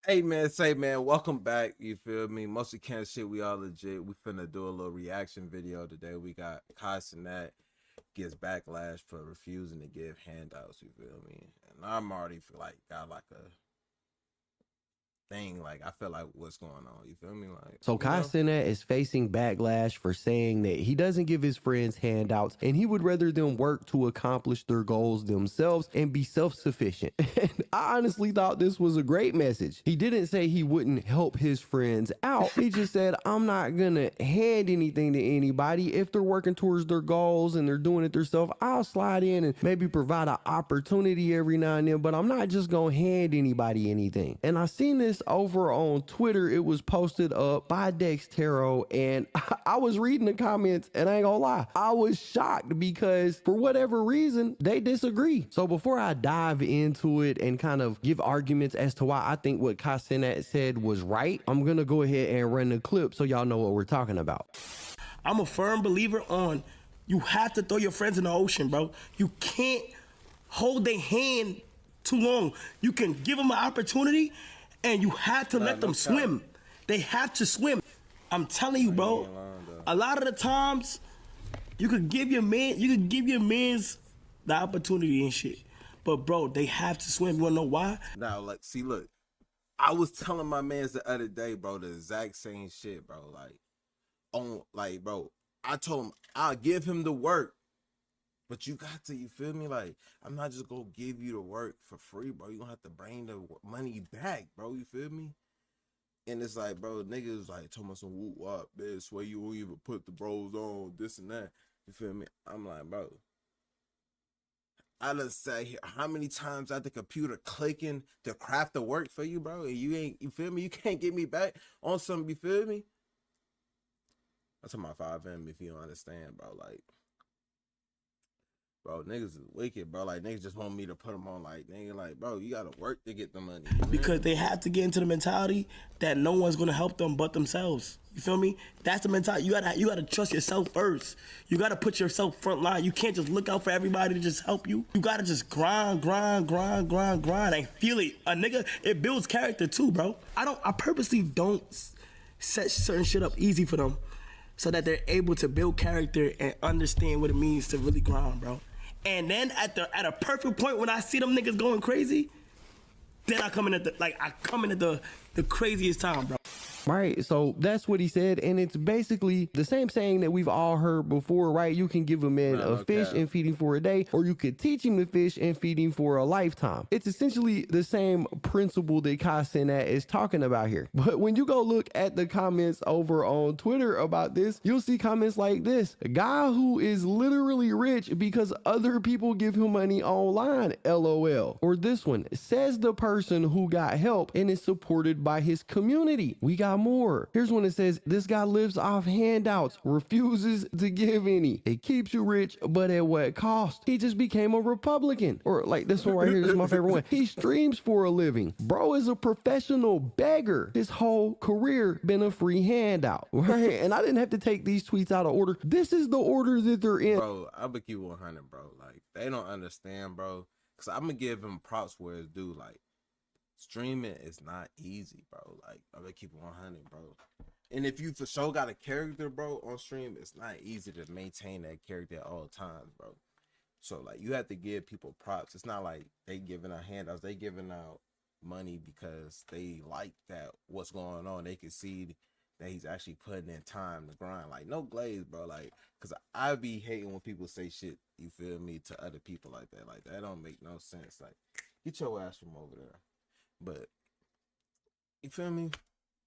Hey man, say man, welcome back. You feel me? Mostly can't shit. We all legit. We finna do a little reaction video today. We got CENAT gets backlash for refusing to give handouts. You feel me? And I'm already feel like got like a thing. Like I feel like what's going on. You feel me? Like So Kai Cenat is facing backlash for saying that he doesn't give his friends handouts and he would rather them work to accomplish their goals themselves and be self-sufficient. And I honestly thought this was a great message. He didn't say he wouldn't help his friends out. He just said, I'm not gonna hand anything to anybody. If they're working towards their goals and they're doing it themselves, I'll slide in and maybe provide an opportunity every now and then, but I'm not just gonna hand anybody anything. And I seen this over on Twitter. It was posted up by Dextero, and I was reading the comments, and I ain't gonna lie, I was shocked because for whatever reason they disagree. So before I dive into it and kind of give arguments as to why I think what Kai Cenat said was right, I'm gonna go ahead and run the clip so y'all know what we're talking about. I'm a firm believer on you have to throw your friends in the ocean, bro. You can't hold their hand too long. You can give them an opportunity, and you have to let them swim. They have to swim. I'm telling you, bro. A lot of the times, you could give your mans the opportunity and shit. But bro, they have to swim. You wanna know why? now, like, see, look, I was telling my mans the other day, bro, the exact same shit, bro. Like, bro, I told him I'll give him the work. But you got to, you feel me? Like, I'm not just gonna give you the work for free, bro. You gonna have to bring the money back, bro. You feel me? And it's like, bro, niggas like told me some whoop wop, this way you won't even put the bros on, this and that. You feel me? I'm like, bro, I just say here how many times at the computer clicking to craft the work for you, bro, and you ain't, you feel me? You can't get me back on something, you feel me? I'm talking about 5M if you don't understand, bro. Like, bro, niggas is wicked, bro. Like, niggas just want me to put them on. Like, nigga, like, bro, you gotta work to get the money. Because they have to get into the mentality that no one's gonna help them but themselves. You feel me? That's the mentality. You gotta trust yourself first. You gotta put yourself front line. You can't just look out for everybody to just help you. You gotta just grind, and feel it. A nigga, it builds character too, bro. I purposely don't set certain shit up easy for them so that they're able to build character and understand what it means to really grind, bro. And then at a perfect point when I see them niggas going crazy, then I come in at the craziest time, bro. Right, so that's what he said, and it's basically the same saying that we've all heard before, right? You can give a man a fish and feed him for a day, or you could teach him to fish and feed him for a lifetime. It's essentially the same principle that Kai Cenat is talking about here. But when you go look at the comments over on Twitter about this, you'll see comments like this: a guy who is literally rich because other people give him money online, LOL. Or this one, says the person who got help and is supported by his community. We got more. Here's one that says, this guy lives off handouts, refuses to give any. It keeps you rich, but at what cost? He just became a Republican. Or like this one right here, this is my favorite one. He streams for a living. Bro is a professional beggar. His whole career been a free handout. Right? And I didn't have to take these tweets out of order. This is the order that they're in. Bro, I'm gonna keep 100, bro. Like, they don't understand, bro. Cause I'm gonna give him props where it's due. Like, streaming is not easy, bro. Like, I'm gonna keep 100, bro. And if you for sure got a character, bro, on stream, it's not easy to maintain that character at all times, bro. So, like, you have to give people props. It's not like they giving out handouts. They giving out money because they like that what's going on. They can see that he's actually putting in time to grind. Like, no glaze, bro. Like, cause I be hating when people say shit, you feel me, to other people like that. Like, that don't make no sense. Like, get your ass from over there. But you feel me?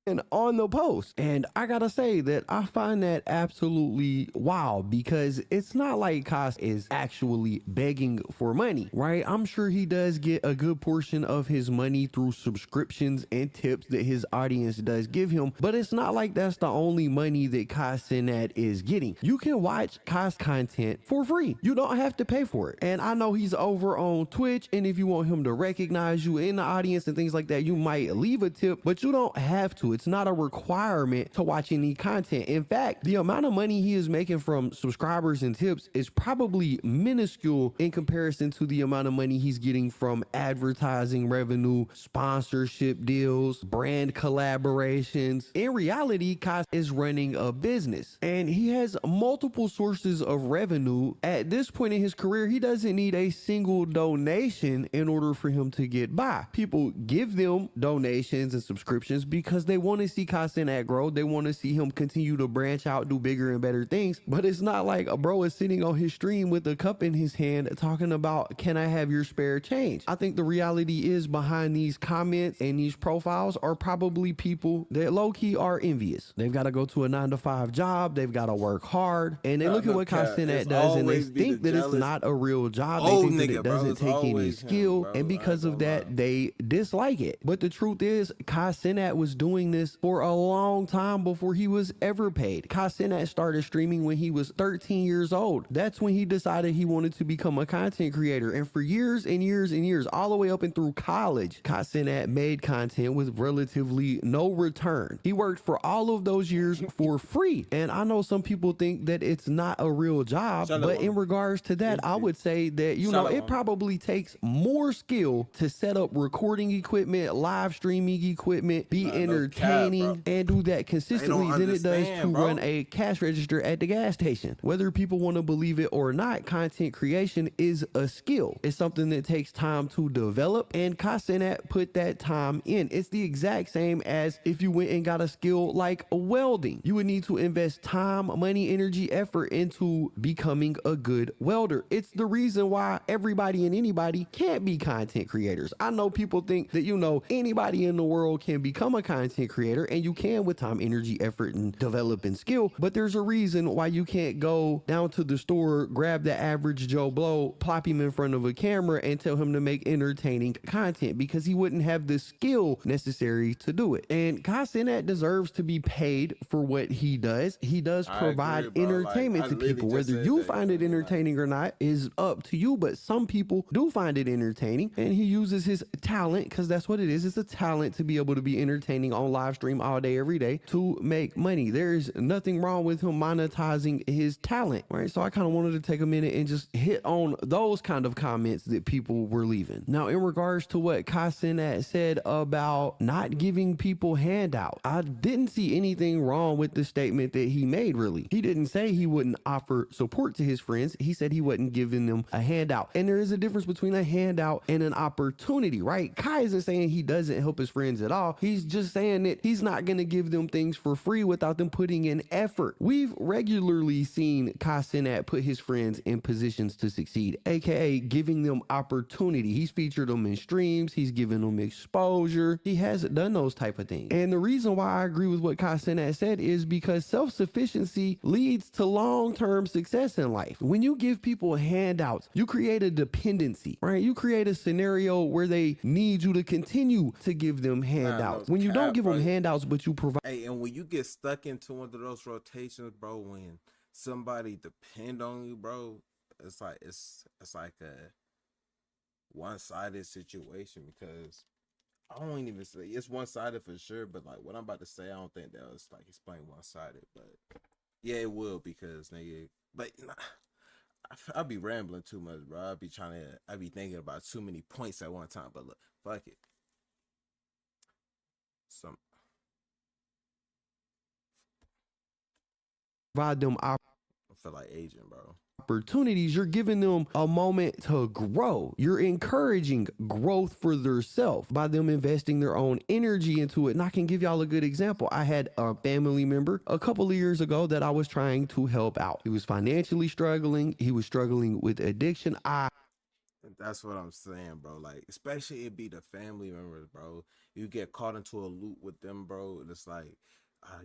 And on the post. And I gotta say that I find that absolutely wild because it's not like Kos is actually begging for money, right? I'm sure he does get a good portion of his money through subscriptions and tips that his audience does give him, but it's not like that's the only money that Kai Cenat is getting. You can watch Kai's content for free. You don't have to pay for it. And I know he's over on Twitch, and if you want him to recognize you in the audience and things like that, you might leave a tip, but you don't have to. It's not a requirement to watch any content. In fact, the amount of money he is making from subscribers and tips is probably minuscule in comparison to the amount of money he's getting from advertising revenue, sponsorship deals, brand collaborations. In reality, Kai is running a business and he has multiple sources of revenue. At this point in his career, he doesn't need a single donation in order for him to get by. People give them donations and subscriptions because they want to see CENAT grow. They want to see him continue to branch out, do bigger and better things. But it's not like a bro is sitting on his stream with a cup in his hand talking about, can I have your spare change? I think the reality is behind these comments and these profiles are probably people that low-key are envious. They've got to go to a 9-to-5 job. They've got to work hard. And they look at what CENAT does and they think that it's not a real job. They think that it doesn't take any skill. And because of that, they dislike it. But the truth is, CENAT was doing this for a long time before he was ever paid. CENAT started streaming when he was 13 years old. That's when he decided he wanted to become a content creator. And for years and years and years, all the way up and through college, CENAT made content with relatively no return. He worked for all of those years for free. And I know some people think that it's not a real job, but in regards to that, I would say that, you know, it probably takes more skill to set up recording equipment, live streaming equipment, be entertaining, and do that consistently than it does to run a cash register at the gas station. Whether people want to believe it or not, content creation is a skill. It's something that takes time to develop, and CENAT put that time in. It's the exact same as if you went and got a skill like welding. You would need to invest time, money, energy, effort into becoming a good welder. It's the reason why everybody and anybody can't be content creators. I know people think that, you know, anybody in the world can become a content creator, and you can with time, energy, effort, and developing skill, but there's a reason why you can't go down to the store, grab the average Joe Blow, plop him in front of a camera, and tell him to make entertaining content, because he wouldn't have the skill necessary to do it. And CENAT deserves to be paid for what he does. He does provide entertainment to people. Whether you find it entertaining or not is up to you, but some people do find it entertaining, and he uses his talent, because that's what it is. It's a talent to be able to be entertaining on live stream all day, every day, to make money. There's nothing wrong with him monetizing his talent, right? So I kind of wanted to take a minute and just hit on those kind of comments that people were leaving. Now, in regards to what CENAT said about not giving people handouts, I didn't see anything wrong with the statement that he made, really. He didn't say he wouldn't offer support to his friends. He said he wasn't giving them a handout. And there is a difference between a handout and an opportunity, right? Kai isn't saying he doesn't help his friends at all. He's just saying that he's not going to give them things for free without them putting in effort. We've regularly seen CENAT put his friends in positions to succeed, aka giving them opportunity. He's featured them in streams. He's given them exposure. He has done those type of things. And the reason why I agree with what CENAT said is because self-sufficiency leads to long-term success in life. When you give people handouts, you create a dependency, right? You create a scenario where they need you to continue to give them handouts. When you don't give them handouts, but you provide. Hey, and when you get stuck into one of those rotations, bro, when somebody depend on you, bro, it's like a one-sided situation, because I don't even say it's one-sided for sure, but like what I'm about to say, I don't think that was like explain one-sided, but yeah, it will, because nigga, but nah, I'll be rambling too much, bro. I be thinking about too many points at one time, but look, fuck it. Provide them I feel like aging, bro. Opportunities. You're giving them a moment to grow. You're encouraging growth for themselves by them investing their own energy into it. And I can give y'all a good example. I had a family member a couple of years ago that I was trying to help out. He was financially struggling. He was struggling with addiction. That's what I'm saying, bro. Like, especially it be the family members, bro. You get caught into a loop with them, bro. And it's like,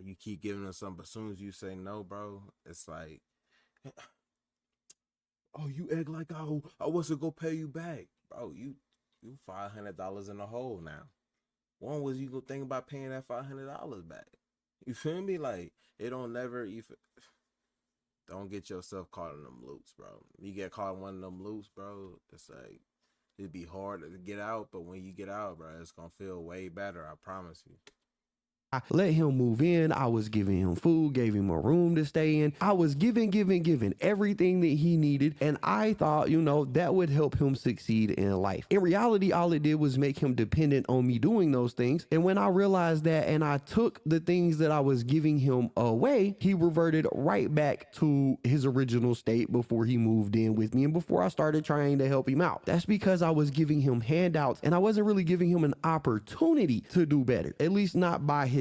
you keep giving them something, but as soon as you say no, bro, it's like, oh, you act like I wasn't gonna pay you back, bro. You $500 in the hole now. One was you gonna think about paying that $500 back. You feel me? Like, it don't never even. Don't get yourself caught in them loops, bro. You get caught in one of them loops, bro, it's like, it'd be hard to get out, but when you get out, bro, it's gonna feel way better, I promise you. I let him move in. I was giving him food, gave him a room to stay in. I was giving everything that he needed. And I thought, you know, that would help him succeed in life. In reality, all it did was make him dependent on me doing those things. And when I realized that and I took the things that I was giving him away, he reverted right back to his original state before he moved in with me and before I started trying to help him out. That's because I was giving him handouts and I wasn't really giving him an opportunity to do better, at least not by himself.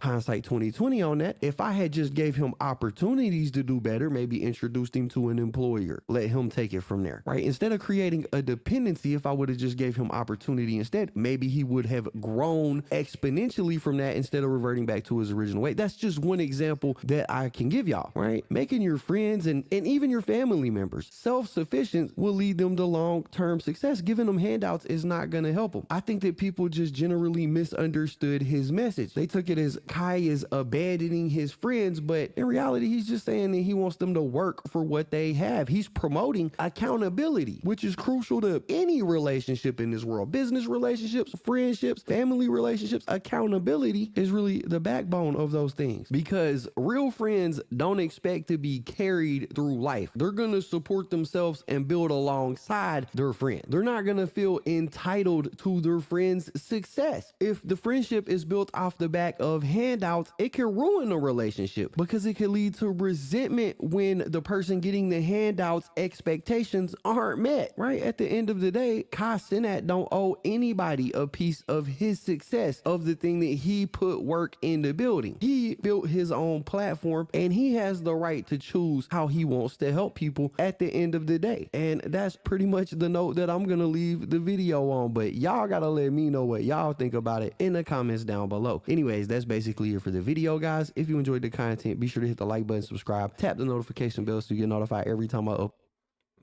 Hindsight 2020 on that. If I had just gave him opportunities to do better, maybe introduced him to an employer, let him take it from there, right? Instead of creating a dependency, if I would have just gave him opportunity instead, maybe he would have grown exponentially from that instead of reverting back to his original way. That's just one example that I can give y'all, right? Making your friends and even your family members self-sufficient will lead them to long-term success. Giving them handouts is not going to help them. I think that people just generally misunderstood his message. They took it as Kai is abandoning his friends, but in reality, he's just saying that he wants them to work for what they have. He's promoting accountability, which is crucial to any relationship in this world. Business relationships, friendships, family relationships. Accountability is really the backbone of those things because real friends don't expect to be carried through life. They're going to support themselves and build alongside their friend. They're not going to feel entitled to their friend's success. If the friendship is built off the back of handouts, it can ruin a relationship because it can lead to resentment when the person getting the handouts expectations aren't met, right? At the end of the day, CENAT don't owe anybody a piece of his success of the thing that he put work into building. He built his own platform and he has the right to choose how he wants to help people at the end of the day. And that's pretty much the note that I'm going to leave the video on, but y'all got to let me know what y'all think about it in the comments down below. Anyways, that's basically it for the video, guys. If you enjoyed the content, be sure to hit the like button, subscribe, tap the notification bell so you get notified every time I upload.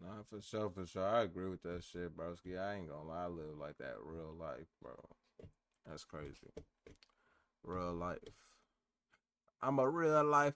Nah, for sure, for sure. I agree with that shit, broski. I ain't gonna lie, I live like that real life, bro. That's crazy. Real life. I'm a real life